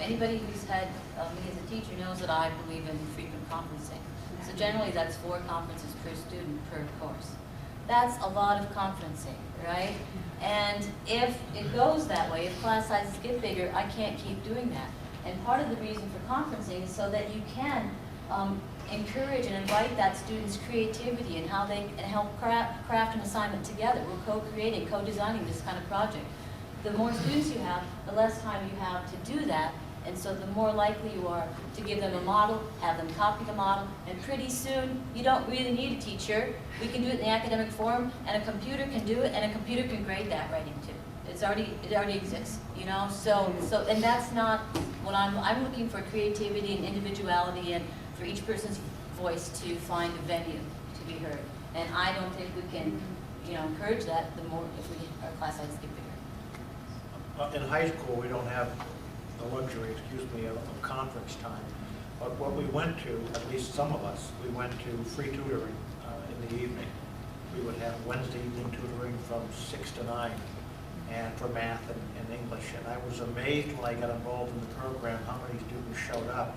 Anybody who's had me as a teacher knows that I believe in frequent conferencing. So generally that's 4 conferences per student per course. That's a lot of conferencing, right? And if it goes that way, if class sizes get bigger, I can't keep doing that. And part of the reason for conferencing is so that you can encourage and invite that student's creativity and how they can help craft an assignment together. We're co-creating, co-designing this kind of project. The more students you have, the less time you have to do that, and so the more likely you are to give them a model, have them copy the model, and pretty soon you don't really need a teacher. We can do it in the academic forum, and a computer can do it, and a computer can grade that writing too. It already exists, you know. So and that's not what I'm looking for: creativity and individuality, and for each person's voice to find a venue to be heard. And I don't think we can, you know, encourage that the more if our class sizes get bigger. In high school, we don't have the luxury, of conference time. But what we went to, at least some of us, we went to free tutoring in the evening. We would have Wednesday evening tutoring from 6 to 9, and for math and English. And I was amazed when I got involved in the program how many students showed up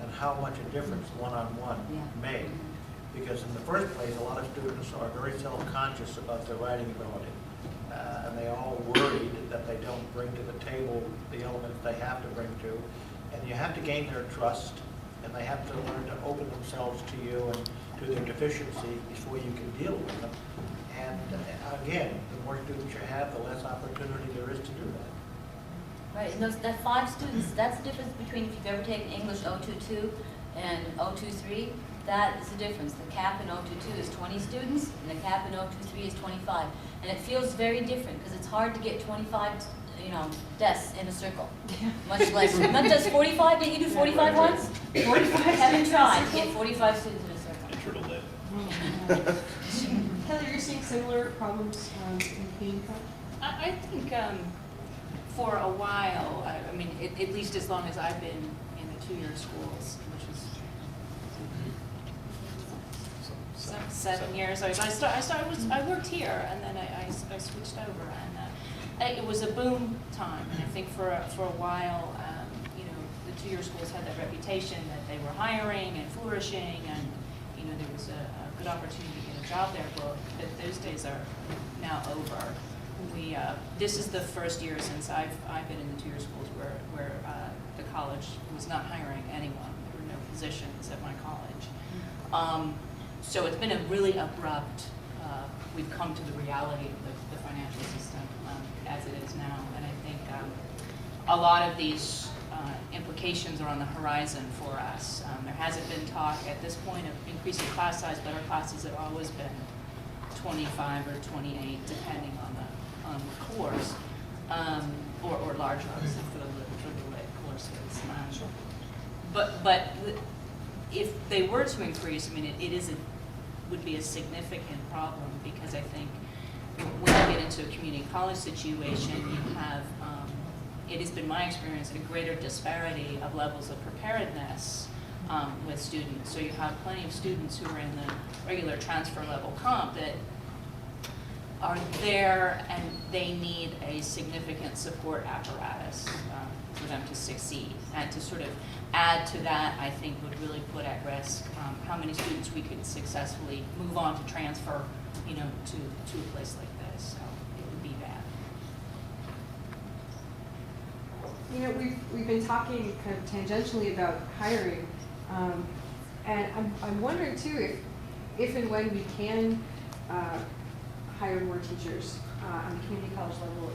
and how much a difference one-on-one made. Because in the first place, a lot of students are very self-conscious about their writing ability. And they all worried that they don't bring to the table the elements they have to bring to. And you have to gain their trust, and they have to learn to open themselves to you and to their deficiency before you can deal with them. And again, the more students you have, the less opportunity there is to do that. Right, and that 5 students, that's the difference between if you've ever taken English 022 and 023, that is the difference. The cap in 022 is 20 students, and the cap in 023 is 25. And it feels very different, because it's hard to get 25, you know, desks in a circle. Much less, not just 45, did you do 45 once? 45, haven't tried to get 45 students in a circle. Turtle Kelly, you're seeing similar problems in Queen? I think for a while, I mean, at least as long as I've been in the 2-year schools, which is 7 years. I worked here, and then I switched over, and it was a boom time. And I think for a while, you know, the 2-year schools had that reputation that they were hiring and flourishing, and you know, there was a good opportunity to get a job there. Well, those days are now over. This is the first year since I've been in the 2-year schools where the college was not hiring anyone. There were no positions at my college. So it's been a really abrupt, we've come to the reality of the financial system as it is now. And I think a lot of these implications are on the horizon for us. There hasn't been talk at this point of increasing class size, but our classes have always been 25 or 28, depending on the course, or larger, obviously, for the lit courses. But if they were to increase, I mean, would be a significant problem, because I think when you get into a community college situation, you have, it has been my experience, a greater disparity of levels of preparedness with students. So you have plenty of students who are in the regular transfer level comp that are there, and they need a significant support apparatus for them to succeed. And to sort of add to that, I think, would really put at risk how many students we could successfully move on to transfer, you know, to a place like this. So it would be bad. You know, we've been talking kind of tangentially about hiring, and I'm wondering too if and when we can hire more teachers on the community college level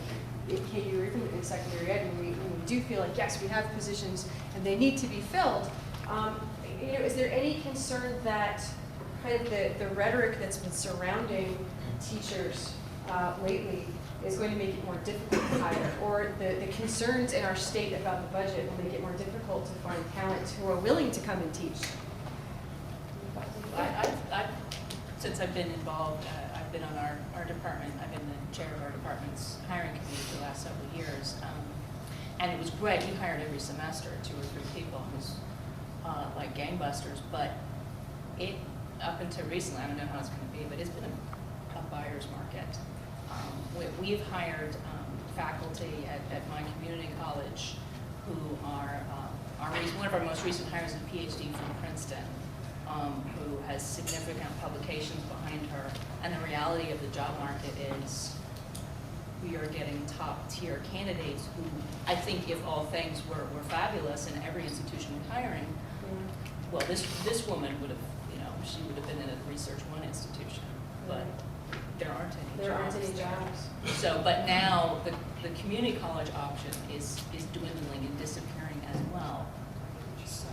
in KU or even in secondary ed, when we do feel like, yes, we have positions and they need to be filled. You know, is there any concern that kind of the rhetoric that's been surrounding teachers lately is going to make it more difficult to hire, or the concerns in our state about the budget will make it more difficult to find talent who are willing to come and teach? Since I've been involved, I've been on our department, I've been the chair of our department's hiring committee for the last several years. And it was great, we hired every semester 2 or 3 people. It was like gangbusters, but up until recently, I don't know how it's going to be, but it's been a buyer's market. We've hired faculty at my community college who are one of our most recent hires, a PhD from Princeton, who has significant publications behind her. And the reality of the job market is we are getting top tier candidates who I think if all things were fabulous and every institution was hiring, well, this woman would have, she would have been in a Research 1 institution, but there aren't any jobs. There aren't any jobs. So, but now the community college option is dwindling and disappearing as well. So,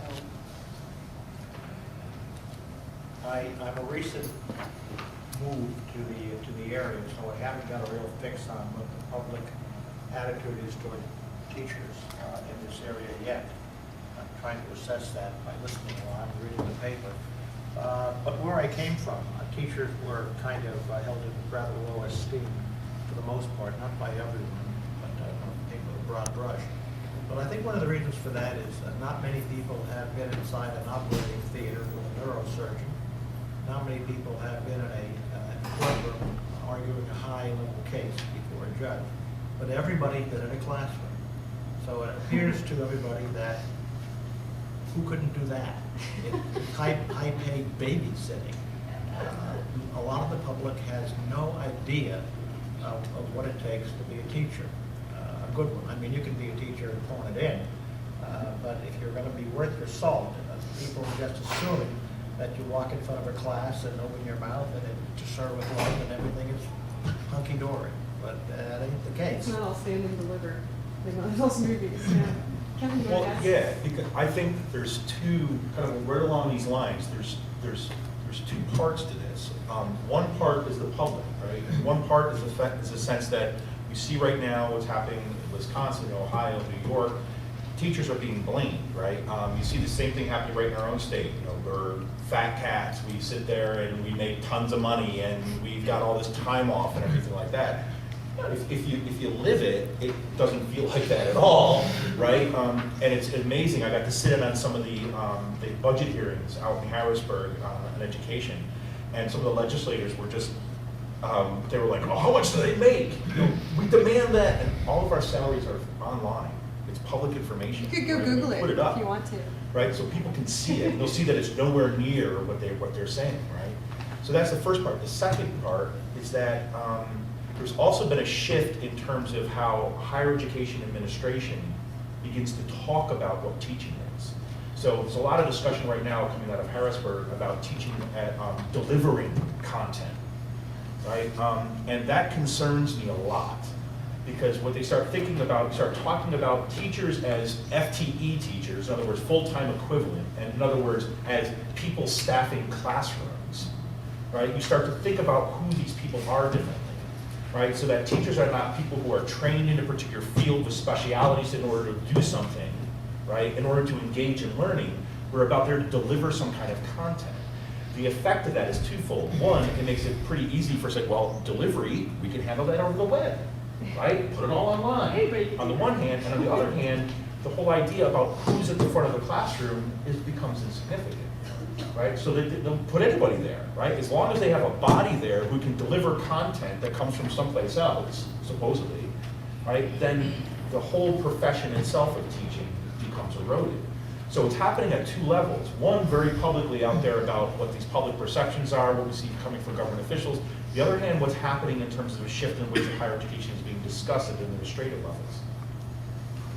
I'm a recent move to the area, so I haven't got a real fix on what the public attitude is toward teachers in this area yet. I'm trying to assess that by listening while I'm reading the paper. But where I came from, teachers were kind of held in rather low esteem for the most part, not by everyone, but people with a broad brush. But I think one of the reasons for that is that not many people have been inside an operating theater with a neurosurgeon. Not many people have been in a courtroom arguing a high-level case before a judge. But everybody's been in a classroom. So it appears to everybody that who couldn't do that? High-paid babysitting. A lot of the public has no idea of what it takes to be a teacher, a good one. I mean, you can be a teacher and phone it in, but if you're going to be worth your salt, people are just assuming that you walk in front of a class and open your mouth and to serve with love and everything is hunky-dory. But that ain't the case. It's not all stand and deliver, like those movies, yeah. Kevin, you Well, wanna ask? yeah, because I think there's two, kind of right along these lines, there's two parts to this. One part is the public, right? And one part is the sense that we see right now what's happening in Wisconsin, Ohio, New York. Teachers are being blamed, right? You see the same thing happening right in our own state. We're fat cats. We sit there and we make tons of money and we've got all this time off and everything like that. If you live it, it doesn't feel like that at all, right? And it's amazing. I got to sit in on some of the budget hearings out in Harrisburg on education, and some of the legislators were just, they were like, oh, how much do they make? We demand that, and all of our salaries are online. It's public information. You could go right? Google Put it up, if you want to. right? So people can see it, and they'll see that it's nowhere near what they're saying, right? So that's the first part. The second part is that there's also been a shift in terms of how higher education administration begins to talk about what teaching is. So there's a lot of discussion right now coming out of Harrisburg about teaching at delivering content, right? And that concerns me a lot, because what they start thinking about, start talking about teachers as FTE teachers, in other words, full-time equivalent, and in other words, as people staffing classrooms, right? You start to think about who these people are differently, right? So that teachers are not people who are trained in a particular field with specialities in order to do something, right? In order to engage in learning, we're about there to deliver some kind of content. The effect of that is twofold. One, it makes it pretty easy for, say, well, delivery, we can handle that over the web, right? Put it all online. On the one hand, and on the other hand, the whole idea about who's at the front of the classroom becomes insignificant, right? So they'll put anybody there, right? As long as they have a body there who can deliver content that comes from someplace else, supposedly, right? Then the whole profession itself of teaching becomes eroded. So it's happening at two levels. One, very publicly out there about what these public perceptions are, what we see coming from government officials. The other hand, what's happening in terms of a shift in which higher education is being discussed at administrative levels.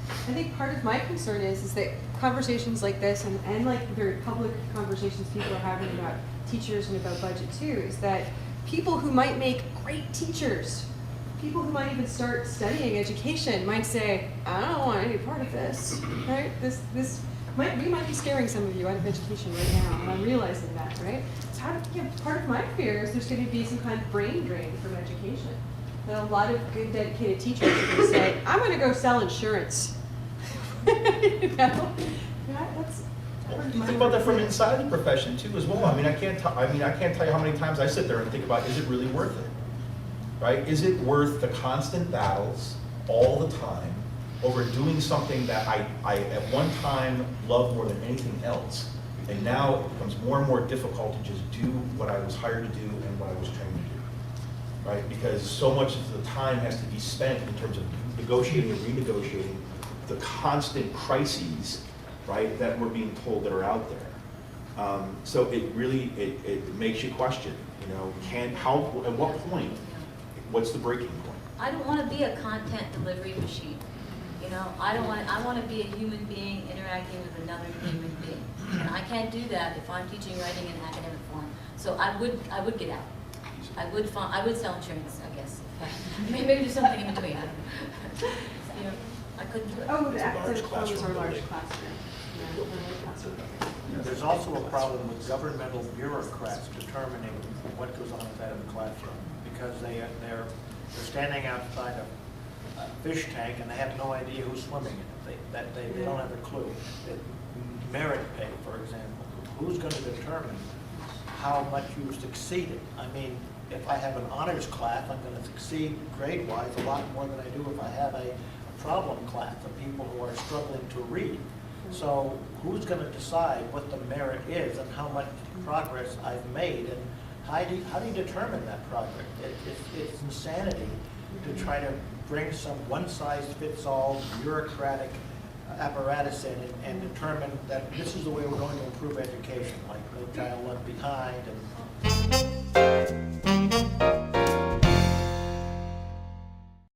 I think part of my concern is that conversations like this and like the very public conversations people are having about teachers and about budget too, is that people who might make great teachers, people who might even start studying education might say, I don't want any part of this, right? We might be scaring some of you out of education right now, and I'm realizing that, right? So part of my fear is there's going to be some kind of brain drain from education. That a lot of good, dedicated teachers are going to say, I'm going to go sell insurance. You know? That's Think about that from inside the profession too, as well. I mean, I can't tell you how many times I sit there and think about, is it really worth it? Right? Is it worth the constant battles all the time over doing something that I at one time loved more than anything else, and now it becomes more and more difficult to just do what I was hired to do and what I was trained to do, right? Because so much of the time has to be spent in terms of negotiating and renegotiating the constant crises, right, that we're being told that are out there. So it really, it makes you question, you know, at what point, what's the breaking point? I don't want to be a content delivery machine. You know, I want to be a human being interacting with another human being. And I can't do that if I'm teaching writing in academic form. So I would get out. I would sell insurance, I guess. Maybe do something in between, I don't know. You know, I couldn't do it. Oh, It's a large active close or classroom large building. classroom. Yeah, large classroom. There's also a problem with governmental bureaucrats determining what goes on inside of the classroom, because they're standing outside a fish tank and they have no idea who's swimming in it. They don't have a clue. Merit pay, for example, who's going to determine how much you've succeeded? I mean, if I have an honors class, I'm going to succeed grade-wise a lot more than I do if I have a problem class of people who are struggling to read. So who's going to decide what the merit is and how much progress I've made, and how do you determine that progress? It's insanity to try to bring some one-size-fits-all bureaucratic apparatus in and determine that this is the way we're going to improve education, like no child left behind and